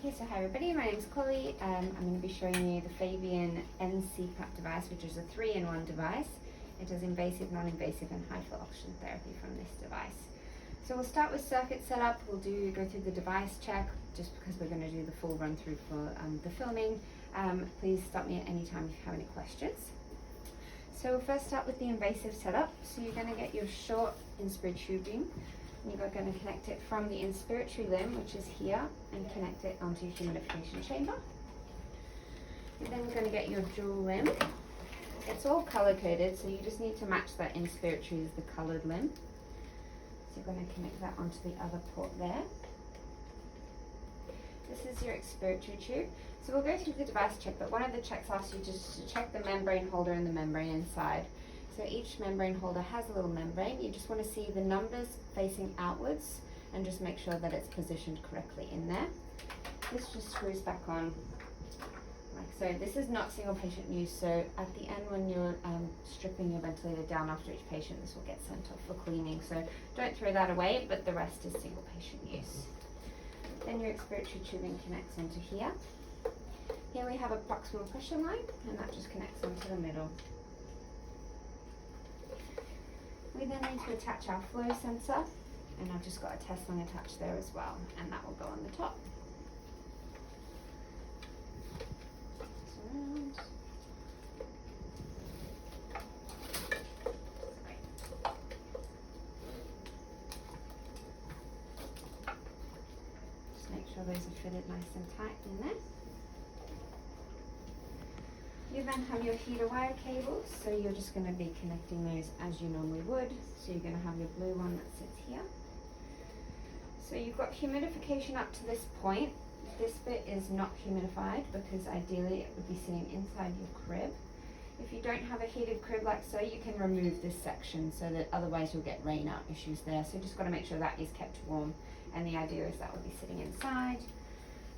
Okay, so hi everybody, my name is Chloe. I'm going to be showing you the Fabian NCPAP device, which is a 3-in-1 device. It does invasive, non-invasive and high flow oxygen therapy from this device. So we'll start with circuit setup. We'll go through the device check, just because we're going to do the full run through for the filming. Please stop me at any time if you have any questions. So we'll first start with the invasive setup. So you're going to get your short inspiratory tubing. You're going to connect it from the inspiratory limb, which is here, and connect it onto your humidification chamber. You're then going to get your dual limb. It's all color coded, so you just need to match that inspiratory as the colored limb. So you're going to connect that onto the other port there. This is your expiratory tube. So we'll go through the device check, but one of the checks asks you just to check the membrane holder and the membrane inside. So each membrane holder has a little membrane. You just want to see the numbers facing outwards and just make sure that it's positioned correctly in there. This just screws back on like so. This is not single patient use, so at the end when you're stripping your ventilator down after each patient, this will get sent off for cleaning. So don't throw that away, but the rest is single patient use. Then your expiratory tubing connects onto here. Here we have a proximal pressure line, and that just connects onto the middle. We then need to attach our flow sensor, and I've just got a test lung attached there as well, and that will go on the top. Surround. Just make sure those are fitted nice and tight in there. You then have your heater wire cables, so you're just going to be connecting those as you normally would. So you're going to have your blue one that sits here. So you've got humidification up to this point. This bit is not humidified because ideally it would be sitting inside your crib. If you don't have a heated crib like so, you can remove this section so that otherwise you'll get rain out issues there. So just got to make sure that is kept warm, and the idea is that will be sitting inside.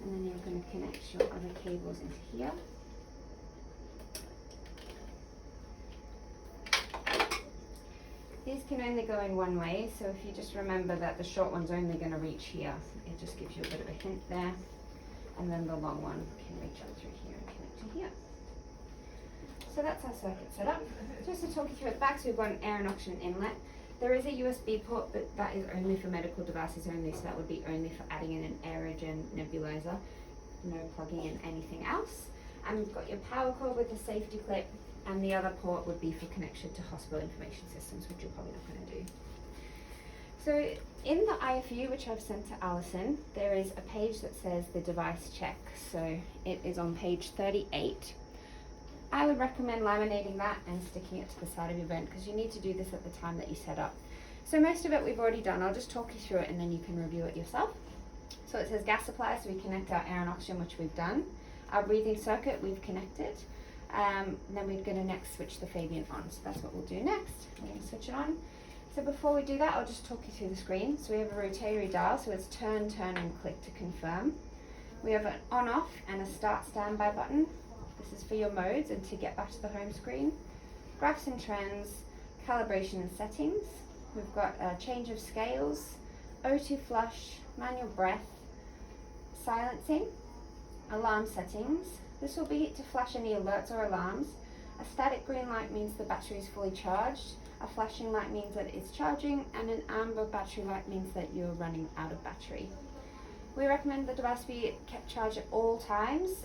And then you're going to connect your other cables into here. These can only go in one way, so if you just remember that the short one's only going to reach here, it just gives you a bit of a hint there. And then the long one can reach up through here and connect to here. So that's our circuit setup. Just to talk you through at the back, so we've got an air and oxygen inlet. There is a USB port, but that is only for medical devices only, so that would be only for adding in an Aerogen nebulizer, no plugging in anything else. And we've got your power cord with the safety clip, and the other port would be for connection to hospital information systems, which you're probably not going to do. So in the IFU, which I've sent to Alison, there is a page that says the device check. So it is on page 38. I would recommend laminating that and sticking it to the side of your vent, because you need to do this at the time that you set up. So most of it we've already done. I'll just talk you through it and then you can review it yourself. So it says gas supply, so we connect our air and oxygen, which we've done. Our breathing circuit we've connected. Then we're going to next switch the Fabian on, so that's what we'll do next. We're going to switch it on. So before we do that, I'll just talk you through the screen. So we have a rotary dial, so it's turn, turn and click to confirm. We have an on off and a start standby button. This is for your modes and to get back to the home screen. Graphs and trends, calibration and settings. We've got a change of scales, O2 flush, manual breath, silencing, alarm settings. This will be to flash any alerts or alarms. A static green light means the battery is fully charged. A flashing light means that it's charging, and an amber battery light means that you're running out of battery. We recommend the device be kept charged at all times,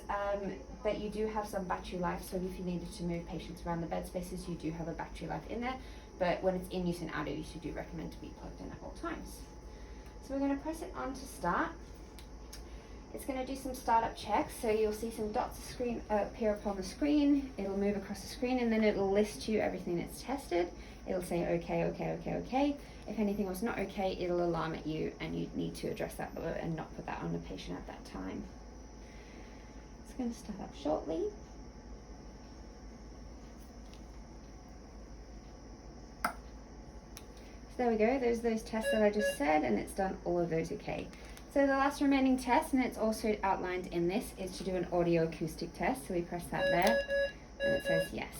but you do have some battery life, so if you needed to move patients around the bed spaces, you do have a battery life in there, but when it's in use and out of use, you do recommend to be plugged in at all times. So we're going to press it on to start. It's going to do some startup checks, so you'll see some dots appear upon the screen. It'll move across the screen and then it'll list you everything that's tested. It'll say okay, okay, okay, okay. If anything was not okay, it'll alarm at you and you need to address that and not put that on the patient at that time. It's going to start up shortly. So there we go, there's those tests that I just said, and it's done all of those okay. So the last remaining test, and it's also outlined in this, is to do an audio acoustic test. So we press that there, and it says yes.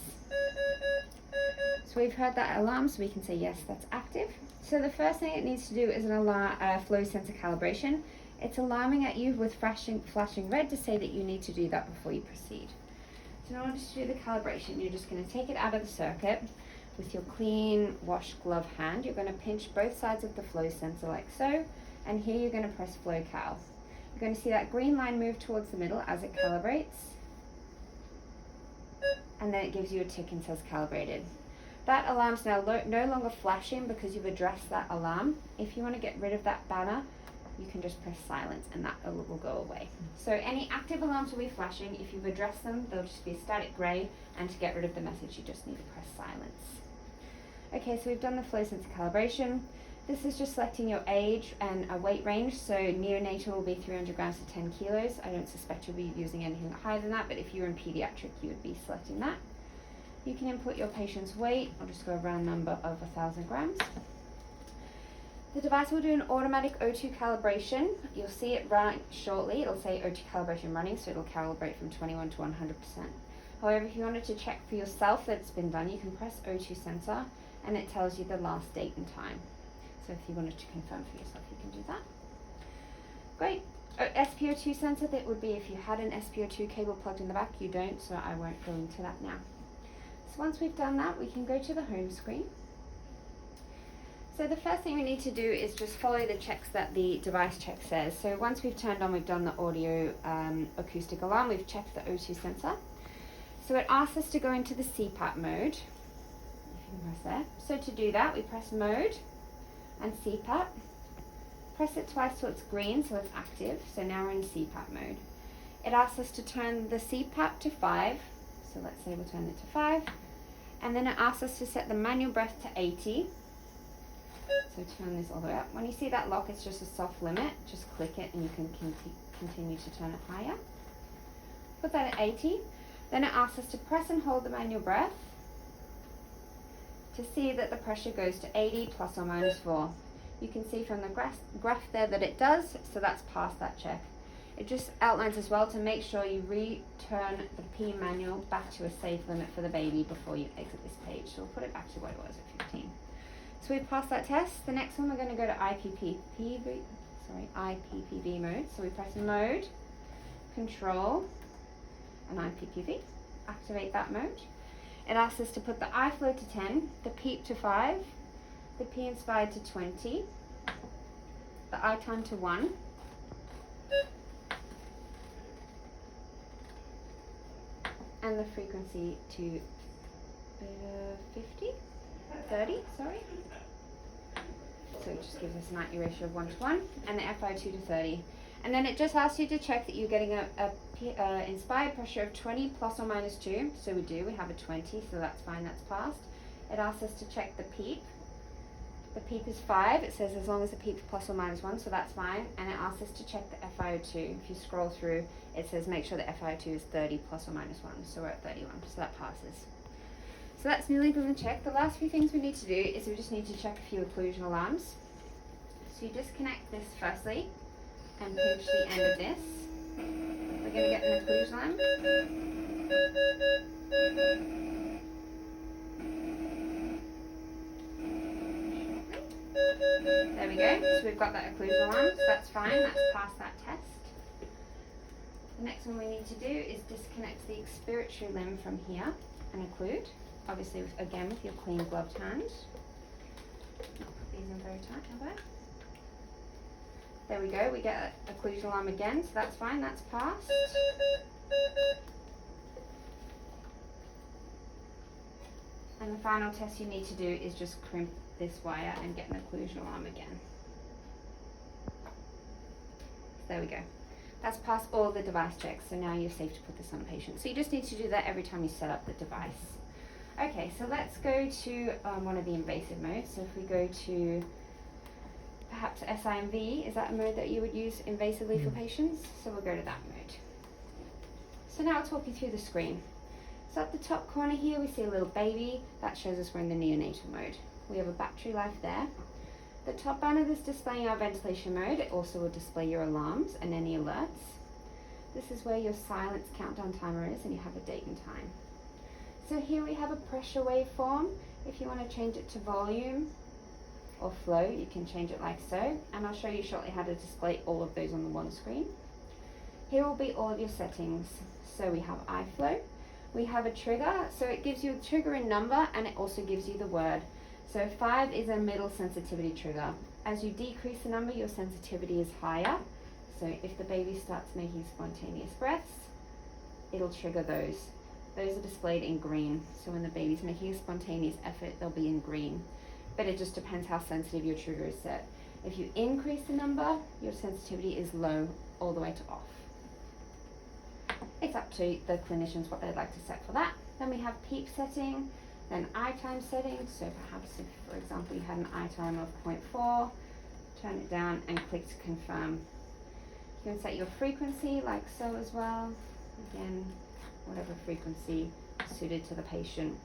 So we've heard that alarm, so we can say yes, that's active. So the first thing it needs to do is an alarm flow sensor calibration. It's alarming at you with flashing red to say that you need to do that before you proceed. So in order to do the calibration, you're just going to take it out of the circuit with your clean, washed glove hand. You're going to pinch both sides of the flow sensor like so, and here you're going to press flow cal. You're going to see that green line move towards the middle as it calibrates, and then it gives you a tick and says calibrated. That alarm's now no longer flashing because you've addressed that alarm. If you want to get rid of that banner, you can just press silence and that will go away. So any active alarms will be flashing. If you've addressed them, they'll just be a static grey, and to get rid of the message, you just need to press silence. Okay, so we've done the flow sensor calibration. This is just selecting your age and a weight range. So neonatal will be 300 grams to 10 kilos. I don't suspect you'll be using anything higher than that, but if you're in pediatric, you would be selecting that. You can input your patient's weight. I'll just go a round number of 1,000 grams. The device will do an automatic O2 calibration. You'll see it run shortly. It'll say O2 calibration running, so it'll calibrate from 21 to 100%. However, if you wanted to check for yourself that it's been done, you can press O2 sensor, and it tells you the last date and time. So if you wanted to confirm for yourself, you can do that. Great. SpO2 sensor, that would be if you had an SpO2 cable plugged in the back. You don't, so I won't go into that now. So once we've done that, we can go to the home screen. So the first thing we need to do is just follow the checks that the device check says. So once we've turned on, we've done the audio acoustic alarm, we've checked the O2 sensor. So it asks us to go into the CPAP mode. You can press there. So to do that, we press mode and CPAP. Press it twice till it's green, so it's active. So now we're in CPAP mode. It asks us to turn the CPAP to 5. So let's say we'll turn it to 5. And then it asks us to set the manual breath to 80. So turn this all the way up. When you see that lock, it's just a soft limit. Just click it and you can continue to turn it higher. Put that at 80. Then it asks us to press and hold the manual breath to see that the pressure goes to 80 plus or minus 4. You can see from the graph there that it does, so that's past that check. It just outlines as well to make sure you return the P manual back to a safe limit for the baby before you exit this page. So we'll put it back to what it was at 15. So we've passed that test. The next one we're going to go to IPPV mode. So we press mode, control, and IPPV. Activate that mode. It asks us to put the iFlow to 10, the PEEP to 5, the P inspired to 20, the iTime to 1, and the frequency to 30, sorry. So it just gives us an IU ratio of 1 to 1, and the FiO2 to 30. And then it just asks you to check that you're getting a inspired pressure of 20 plus or minus 2. So we do, we have a 20, so that's fine, that's passed. It asks us to check the PEEP. The PEEP is 5, it says as long as the PEEP is plus or minus 1, so that's fine. And it asks us to check the FiO2. If you scroll through, it says make sure the FiO2 is 30 plus or minus 1, so we're at 31, so that passes. So that's nearly been checked. The last few things we need to do is we just need to check a few occlusion alarms. So you disconnect this firstly, and pinch the end of this. We're going to get an occlusion alarm. There we go. So we've got that occlusion alarm, so that's fine. That's passed that test. The next one we need to do is disconnect the expiratory limb from here and occlude. Obviously, again, with your clean gloved hand. Not put these in very tight, have I? There we go, we get an occlusion alarm again, so that's fine, that's passed. And the final test you need to do is just crimp this wire and get an occlusion alarm again. There we go. That's passed all the device checks, so now you're safe to put this on a patient. So you just need to do that every time you set up the device. Okay, so let's go to one of the invasive modes. So if we go to perhaps SIMV, is that a mode that you would use invasively for patients? So we'll go to that mode. So now I'll talk you through the screen. So at the top corner here, we see a little baby. That shows us we're in the neonatal mode. We have a battery life there. The top banner is displaying our ventilation mode. It also will display your alarms and any alerts. This is where your silence countdown timer is, and you have a date and time. So here we have a pressure waveform. If you want to change it to volume, or flow, you can change it like so, and I'll show you shortly how to display all of those on the one screen. Here will be all of your settings. So we have iFlow, we have a trigger, so it gives you a trigger in number and it also gives you the word. So 5 is a middle sensitivity trigger. As you decrease the number, your sensitivity is higher. So if the baby starts making spontaneous breaths, it'll trigger those. Those are displayed in green. So when the baby's making a spontaneous effort, they'll be in green. But it just depends how sensitive your trigger is set. If you increase the number, your sensitivity is low all the way to off. It's up to the clinicians what they'd like to set for that. Then we have PEEP setting, then eye time setting. So perhaps if, for example, you had an eye time of 0.4, turn it down and click to confirm. You can set your frequency like so as well. Again, whatever frequency is suited to the patient.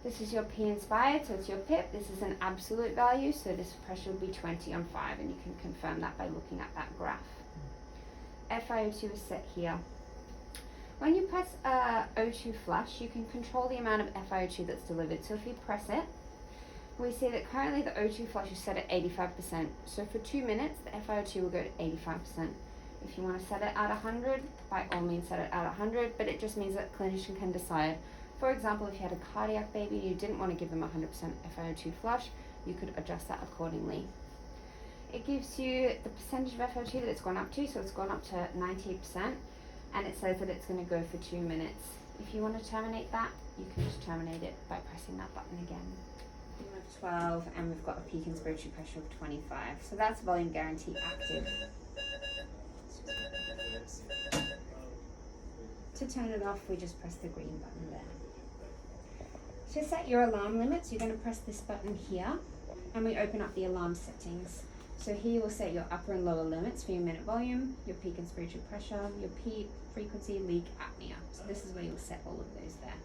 This is your P inspired, so it's your PIP. This is an absolute value, so this pressure will be 20 on 5, and you can confirm that by looking at that graph. FiO2 is set here. When you press O2 flush, you can control the amount of FiO2 that's delivered. So if you press it, we see that currently the O2 flush is set at 85%. So for 2 minutes, the FiO2 will go to 85%. If you want to set it at 100, by all means set it at 100, but it just means that a clinician can decide. For example, if you had a cardiac baby and you didn't want to give them 100% FiO2 flush, you could adjust that accordingly. It gives you the percentage of FiO2 that it's gone up to, so it's gone up to 98%. And it says that it's going to go for 2 minutes. If you want to terminate that, you can just terminate it by pressing that button again. We have 12 and we've got a peak inspiratory pressure of 25. So that's volume guarantee active. To turn it off, we just press the green button there. To set your alarm limits, you're going to press this button here and we open up the alarm settings. So here you will set your upper and lower limits for your minute volume, your peak inspiratory pressure, your peak, frequency, leak, apnea. So this is where you'll set all of those there.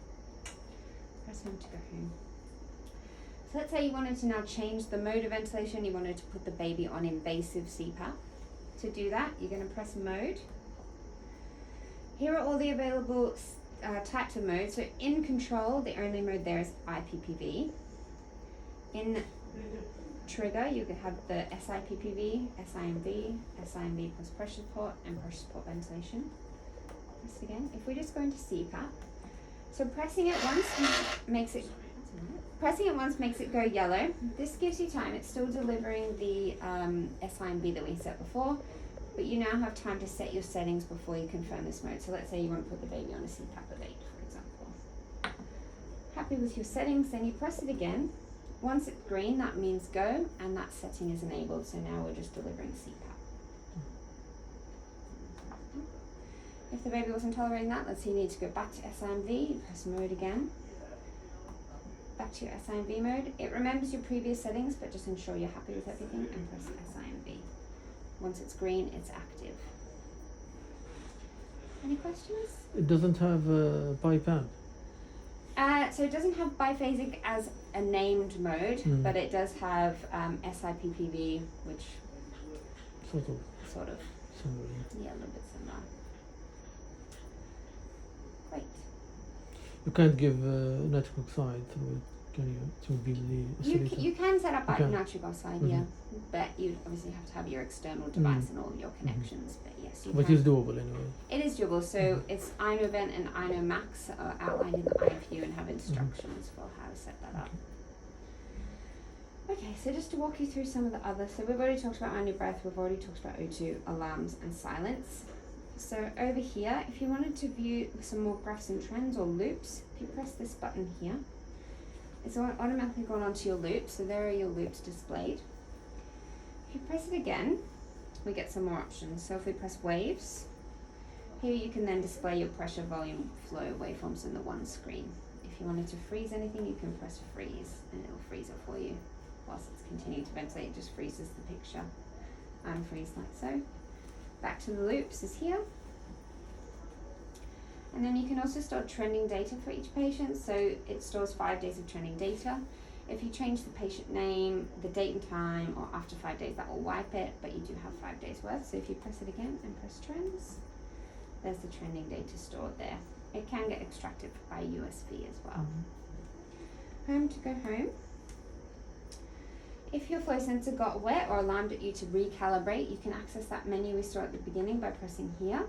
Press home to go home. So let's say you wanted to now change the mode of ventilation, you wanted to put the baby on invasive CPAP. To do that, you're going to press mode. Here are all the available types of modes. So in control, the only mode there is IPPV. In trigger, you can have the SIPPV, SIMV plus pressure support, and pressure support ventilation. Press again. If we just go into CPAP, so pressing it once makes it go yellow. This gives you time. It's still delivering the SIMV that we set before, but you now have time to set your settings before you confirm this mode. So let's say you want to put the baby on a CPAP of 8, for example. Happy with your settings, then you press it again. Once it's green, that means go, and that setting is enabled. So now we're just delivering CPAP. If the baby wasn't tolerating that, let's say you need to go back to SIMV, you press mode again. Back to your SIMV mode. It remembers your previous settings, but just ensure you're happy with everything and press SIMV. Once it's green, it's active. Any questions? It doesn't have BiPAP. So it doesn't have biphasic as a named mode, but it does have SIPPV, which sort of, Similar. yeah, a little bit similar. Great. You can't give nitric oxide, can you? To be the You can set up Okay. nitric oxide, yeah, but you obviously have to have your external device and all of your connections. But yes, you But can. it's doable anyway. It is doable. So it's INOVent and INOmax are outlined in the IFU and have instructions for how to set that up. Okay, so just to walk you through some of the others. So we've already talked about manual breath, we've already talked about O2, alarms and silence. So over here, if you wanted to view some more graphs and trends or loops, if you press this button here, it's automatically gone onto your loops. So there are your loops displayed. If you press it again, we get some more options. So if we press waves, here you can then display your pressure, volume, flow waveforms in the one screen. If you wanted to freeze anything, you can press freeze and it'll freeze it for you. Whilst it's continuing to ventilate, it just freezes the picture. Unfreeze like so. Back to the loops is here. And then you can also store trending data for each patient. So it stores 5 days of trending data. If you change the patient name, the date and time, or after 5 days, that will wipe it, but you do have 5 days worth. So if you press it again and press trends, there's the trending data stored there. It can get extracted by USB as well. Home to go home. If your flow sensor got wet or alarmed at you to recalibrate, you can access that menu we saw at the beginning by pressing here.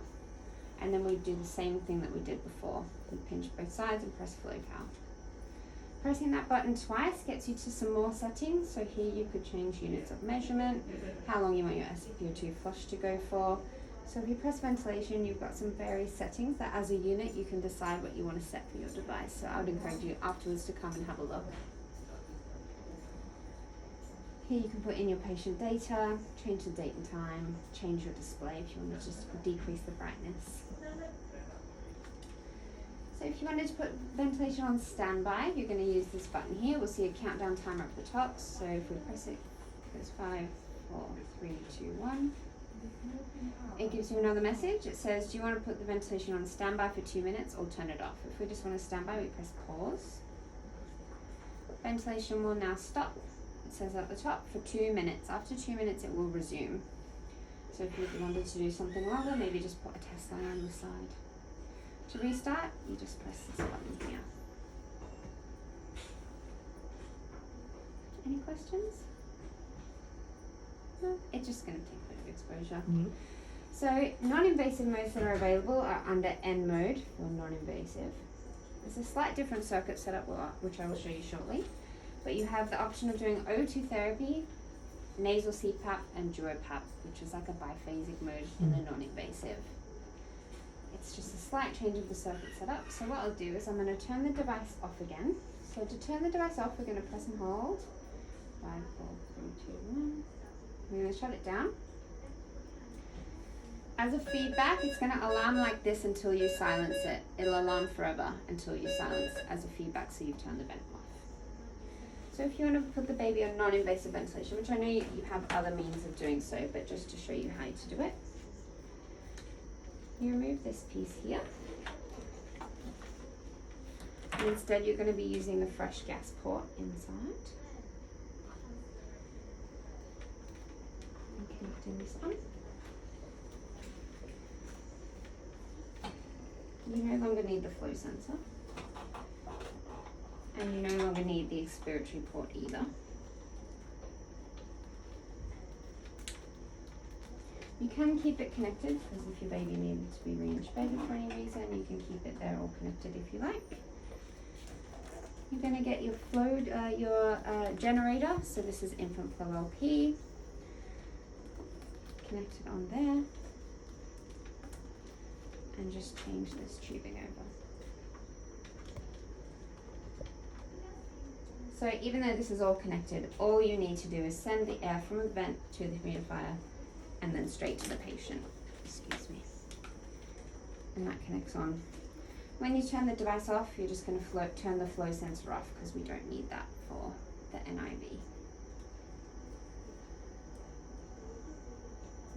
And then we do the same thing that we did before. We pinch both sides and press flow cal. Pressing that button twice gets you to some more settings. So here you could change units of measurement, how long you want your SpO2 flush to go for. So if you press ventilation, you've got some various settings that as a unit you can decide what you want to set for your device. So I would encourage you afterwards to come and have a look. Here you can put in your patient data, change the date and time, change your display if you want to just decrease the brightness. So if you wanted to put ventilation on standby, you're going to use this button here. We'll see a countdown timer at the top. So if we press it, it goes 5, 4, 3, 2, 1. It gives you another message. It says, do you want to put the ventilation on standby for 2 minutes or turn it off? If we just want to standby, we press pause. Ventilation will now stop. It says at the top for 2 minutes. After 2 minutes, it will resume. So if you wanted to do something longer, maybe just put a test line on the side. To restart, you just press this button here. Any questions? No? It's just going to take a bit of exposure. Mm. So non-invasive modes that are available are under N mode for non-invasive. There's a slight different circuit setup which I will show you shortly. But you have the option of doing O2 therapy, nasal CPAP, and DuoPAP, which is like a biphasic mode in the non-invasive. It's just a slight change of the circuit setup. So what I'll do is I'm going to turn the device off again. So to turn the device off, we're going to press and hold. 5, 4, 3, 2, 1. We're going to shut it down. As a feedback, it's going to alarm like this until you silence it. It'll alarm forever until you silence as a feedback, so you've turned the vent off. So if you want to put the baby on non-invasive ventilation, which I know you have other means of doing so, but just to show you how to do it, you remove this piece here. And instead you're going to be using the fresh gas port inside. And connecting this on. You no longer need the flow sensor. And you no longer need the expiratory port either. You can keep it connected because if your baby needed to be reintubated for any reason, you can keep it there all connected if you like. You're going to get your flow, generator. So this is Infant Flow LP. Connect it on there. And just change this tubing over. So even though this is all connected, all you need to do is send the air from the vent to the humidifier and then straight to the patient. Excuse me. And that connects on. When you turn the device off, you're just going to turn the flow sensor off because we don't need that for the NIV.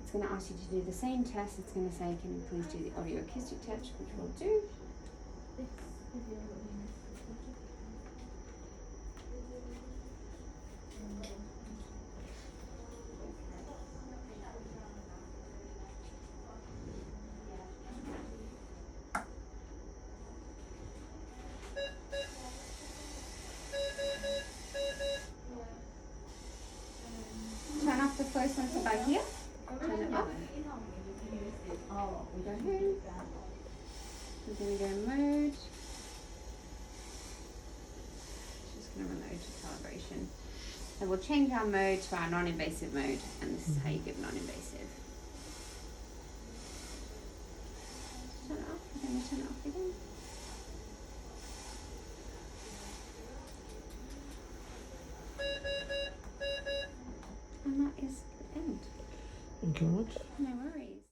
It's going to ask you to do the same test. It's going to say, can you please do the audio acoustic test, which we'll do. Turn off the flow sensor by here. Turn it off. We go home. We're going to go mode. Just going to run the O2 calibration. And we'll change our mode to our non-invasive mode, and this is how you give non-invasive. Turn it off. We're going to turn it off again. And that is the end. Thank you very much. No worries.